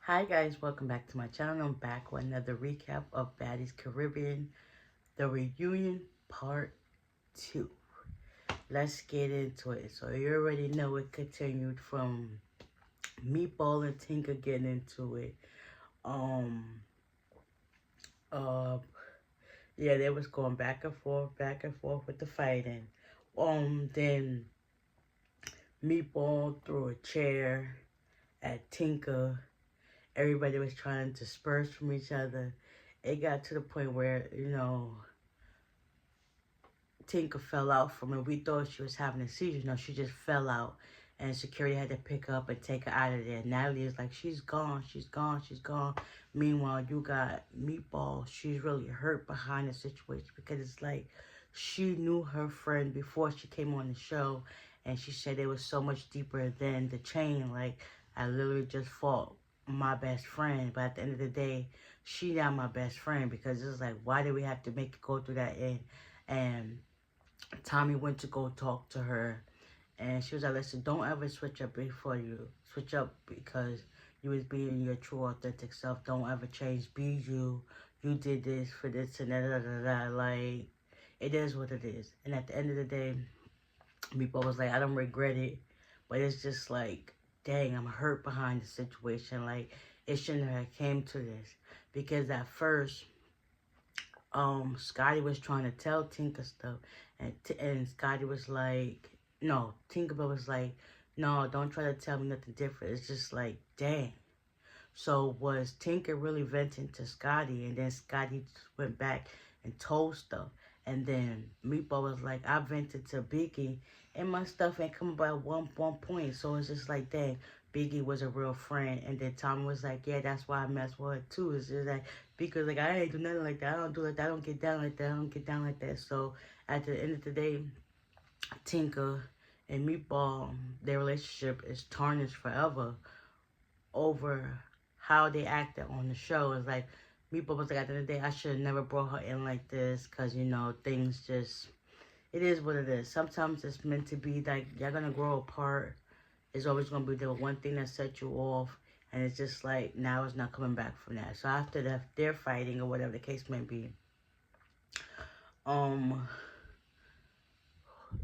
Hi guys, welcome back to my channel. I'm back with another recap of Baddies Caribbean, the reunion part 2. Let's get into it. So you already know it continued from Meatball and Tinker getting into it. Um uh yeah, they was going back and forth with the fighting. Then Meatball threw a chair at Tinker. Everybody was trying to disperse from each other. It got to the point where, Tinker fell out from her. We thought she was having a seizure. No, she just fell out. And security had to pick her up and take her out of there. Natalie is like, she's gone, she's gone, she's gone. Meanwhile, you got Meatball. She's really hurt behind the situation because it's like she knew her friend before she came on the show. And she said it was so much deeper than the chain. Like, I literally just fought my best friend. But at the end of the day, she not my best friend because it's like, why did we have to make it go through that end? And Tommy went to go talk to her, and she was like, listen, don't ever switch up before you switch up because you was being your true authentic self. Don't ever change. Be you. You did this for this and that. Like, it is what it is. And at the end of the day, Meatball was like, I don't regret it, but it's just like, dang, I'm hurt behind the situation. Like, it shouldn't have came to this because at first, Scotty was trying to tell Tinker stuff, and Scotty was like, no, Tinkerbell was like, no, don't try to tell me nothing different. It's just like, dang. So was Tinker really venting to Scotty, and then Scotty went back and told stuff, and then Meatball was like, I vented to Biggie, and my stuff ain't come by one point. So it's just like, dang, Biggie was a real friend, and then Tom was like, yeah, that's why I mess with her too. It's just like because like I ain't do nothing like that. I don't do like that. I don't get down like that. I don't get down like that. So at the end of the day, Tinker and Meatball, their relationship is tarnished forever over how they acted on the show. It's like Meatball was like, at the end of the day, I should have never brought her in like this because, things just, it is what it is. Sometimes it's meant to be like, you're going to grow apart. It's always going to be the one thing that set you off. And it's just like, now it's not coming back from that. So after that, they're fighting or whatever the case may be. Um,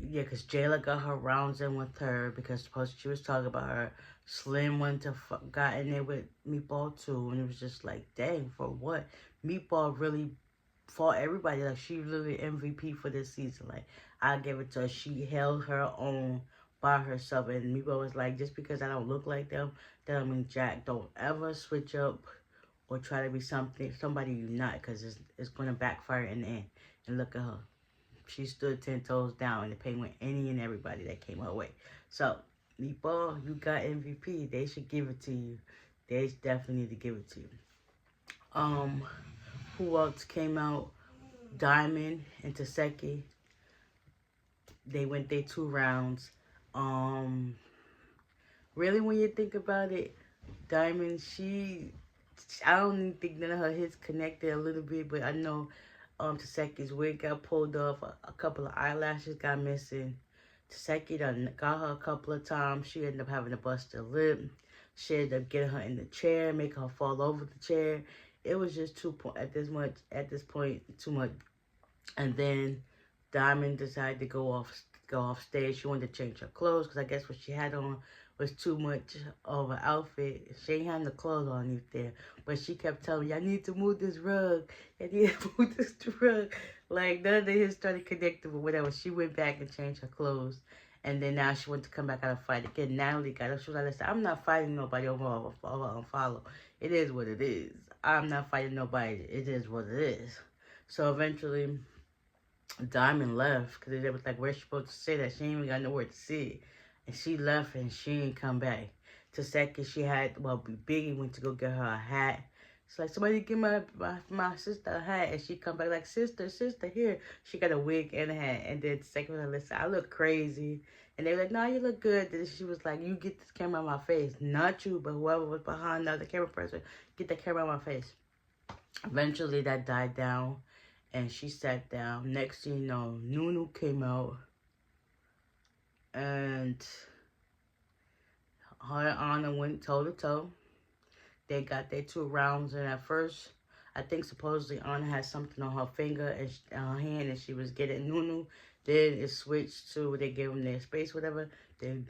Yeah, because Jela got her rounds in with her because supposed she was talking about her. Slim went to got in there with Meatball too, and it was just like, dang, for what? Meatball really fought everybody. Like, she really MVP for this season. Like, I give it to her. She held her own by herself, and Meatball was like, just because I don't look like them, that don't mean Jack. Don't ever switch up or try to be somebody you're not, because it's gonna backfire in the end. And look at her. She stood 10 toes down and the pain with any and everybody that came her way. So, Meatball, you got MVP. They should give it to you. They definitely need to give it to you. Um, who else came out? Diamond and Taseki. They went their 2 rounds. Um, really, when you think about it, Diamond, I don't even think none of her hits connected a little bit, but I know Taseki's wig got pulled off. A couple of eyelashes got missing. Taseki done got her a couple of times. She ended up having to bust her lip. She ended up getting her in the chair, making her fall over the chair. It was just at this point too much. And then Diamond decided to go off stage. She wanted to change her clothes because I guess what she had on was too much of an outfit. She ain't had the clothes on underneath there. But she kept telling me, I need to move this rug. I need to move this rug. Like, none of the started connecting with whatever. She went back and changed her clothes. And then now she went to come back out and fight again. Natalie got up. She was like, listen, I'm not fighting nobody over unfollow. It is what it is. I'm not fighting nobody. It is what it is. So eventually, Diamond left because they was like, where's she supposed to say that? She ain't even got nowhere to sit. And she left and she ain't come back. To second, Biggie went to go get her a hat. It's like, somebody give my sister a hat. And she come back like, sister, here. She got a wig and a hat. And then second was like, listen, I look crazy. And they were like, no, you look good. Then she was like, you get this camera on my face. Not you, but whoever was behind the camera person, get the camera on my face. Eventually, that died down. And she sat down. Next thing you know, Noo-noo came out. And her and Anna went toe to toe. they got their 2 rounds, and at first, I think supposedly Anna had something on her finger and her hand, and she was getting Noo-noo. Then it switched to they gave them their space, whatever. Then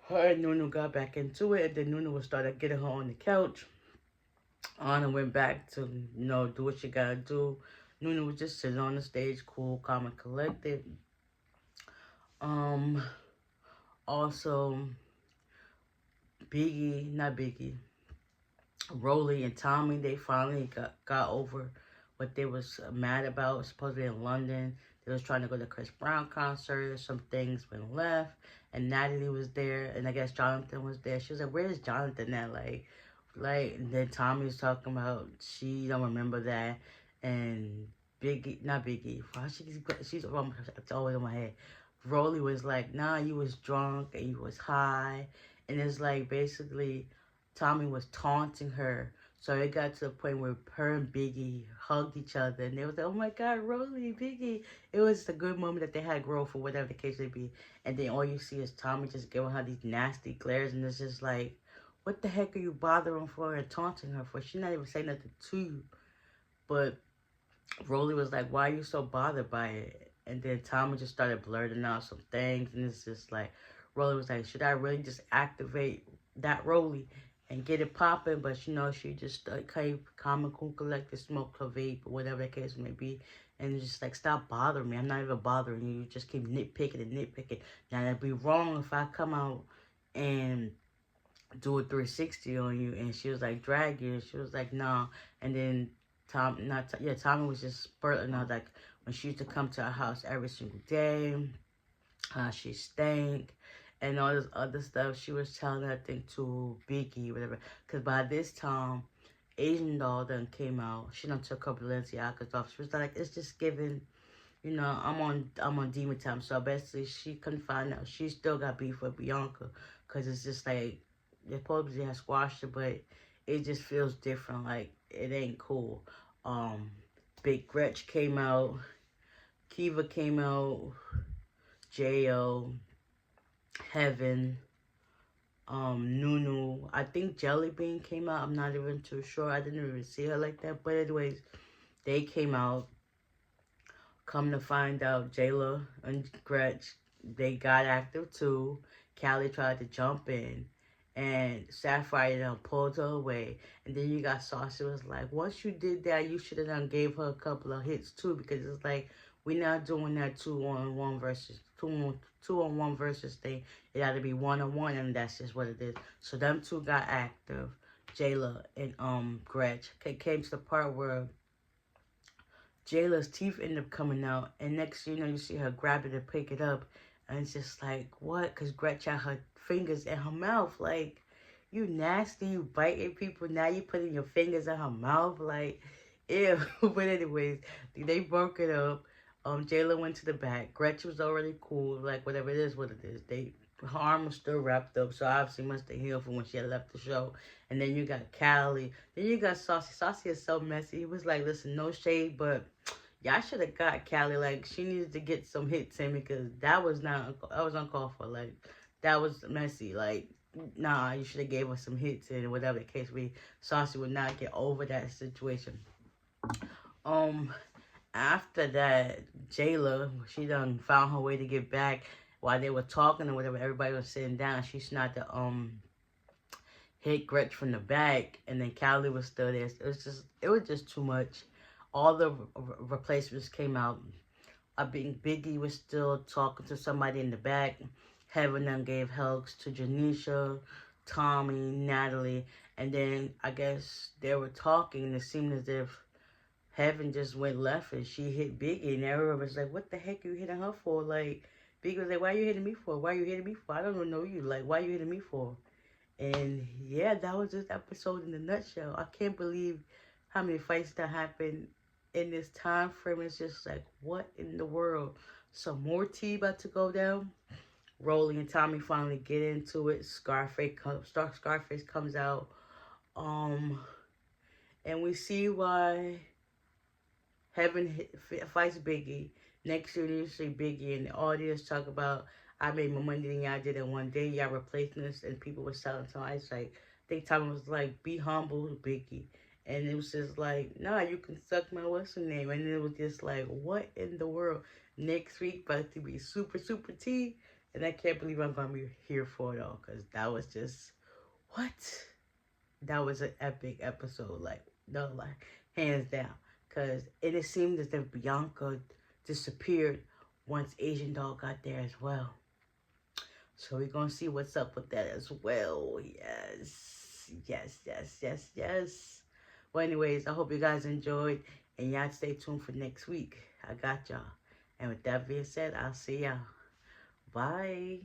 her and Noo-noo got back into it, and then Noo-noo started getting her on the couch. Anna went back to, do what she gotta do. Noo-noo was just sitting on the stage, cool, calm, and collected. Also, not Biggie, Rolly and Tommy, they finally got over what they was mad about. Supposedly in London, they was trying to go to Chris Brown concert. Some things went left, and Natalie was there, and I guess Jonathan was there. She was like, "Where's Jonathan at?" And then Tommy was talking about she don't remember that, and Biggie, not Biggie. She's it's always in my head. Rolly was like, "Nah, you was drunk and you was high," and it's like basically Tommy was taunting her. So it got to the point where her and Biggie hugged each other, and they was like, "Oh my God, Rolly, Biggie!" It was a good moment that they had growth or whatever the case may be. And then all you see is Tommy just giving her these nasty glares, and it's just like, what the heck are you bothering for and taunting her for? She's not even saying nothing to you. But Rolly was like, "Why are you so bothered by it?" And then Tommy just started blurting out some things, and it's just like, Rolly was like, "Should I really just activate that Rolly and get it popping?" But she just came calm and cool, collected, smoked her vape, or whatever the case may be. And just like, stop bothering me. I'm not even bothering you. You just keep nitpicking and nitpicking. Now, it'd be wrong if I come out and do a 360 on you. And she was like, drag you. And she was like, no. And then Tommy was just spurting her, like, when she used to come to our house every single day, she stank, and all this other stuff. She was telling, I think, to Biggie, whatever. Because by this time, Asian Doll done came out. She done took her Balenciagas off. She was like, it's just giving, I'm on demon time. So basically, she couldn't find out. She still got beef with Bianca. Because it's just like, they probably had squashed it, but it just feels different. Like, it ain't cool. Big Gretch came out. Kiva came out. J.O. Heaven. Noo-noo. I think Jelly Bean came out. I'm not even too sure. I didn't even see her like that. But anyways, they came out. Come to find out, Jela and Gretch, they got active too. Callie tried to jump in, and Sapphire done pulled her away. And then you got Saucy was like, once you did that, you should have done gave her a couple of hits too, because it's like, we're not doing that two on one versus thing. It had to be 1-on-1, and that's just what it is. So them two got active, Jayla and Gretch. It came to the part where Jayla's teeth ended up coming out, and next you see her grab it and pick it up, and it's just like, what? Because Gretch had her fingers in her mouth. Like, you nasty, you biting people, now you putting your fingers in her mouth, like, ew. But anyways, they broke it up. Jayla went to the back. Gretch was already cool, like, whatever it is, what it is. Her arm was still wrapped up, so obviously must have healed from when she had left the show. And then you got Callie. Then you got Saucy. Saucy is so messy. He was like, listen, no shade, but y'all should have got Callie. Like, she needed to get some hits in, because that was uncalled for. Like, that was messy. Like, nah, you should have gave her some hits in, whatever the case be. Saucy would not get over that situation. After that, Jayla, she done found her way to get back. While they were talking or whatever, everybody was sitting down. She sniped the hit Gretch from the back, and then Callie was still there. It was just too much. All the replacements came out. I think Biggie was still talking to somebody in the back. Heaven then gave hugs to Janisha, Tommy, Natalie, and then I guess they were talking, and it seemed as if Heaven just went left and she hit Biggie, and everyone was like, what the heck are you hitting her for? Like, Biggie was like, why are you hitting me for? Why are you hitting me for? I don't even know you. Like, why are you hitting me for? And yeah, that was this episode in a nutshell. I can't believe how many fights that happened in this time frame. It's just like, what in the world? Some more tea about to go down. Rolly and Tommy finally get into it. Scarface comes out. And we see why Heaven fights Biggie. Next year, you see Biggie in the audience talk about, I made more money than y'all did in one day. Y'all replacing this, and people were selling. So I was like, They time was like, be humble, Biggie. And it was just like, nah, you can suck my what's her name. And it was just like, what in the world? Next week, about to be super, super tea. And I can't believe I'm going to be here for it all. Because that was just, what? That was an epic episode. Like, no, like, hands down. Because it seemed as if Bianca disappeared once Asian Doll got there as well. So we're gonna see what's up with that as well. Yes. Yes, yes, yes, yes. Well, anyways, I hope you guys enjoyed. And y'all stay tuned for next week. I got y'all. And with that being said, I'll see y'all. Bye.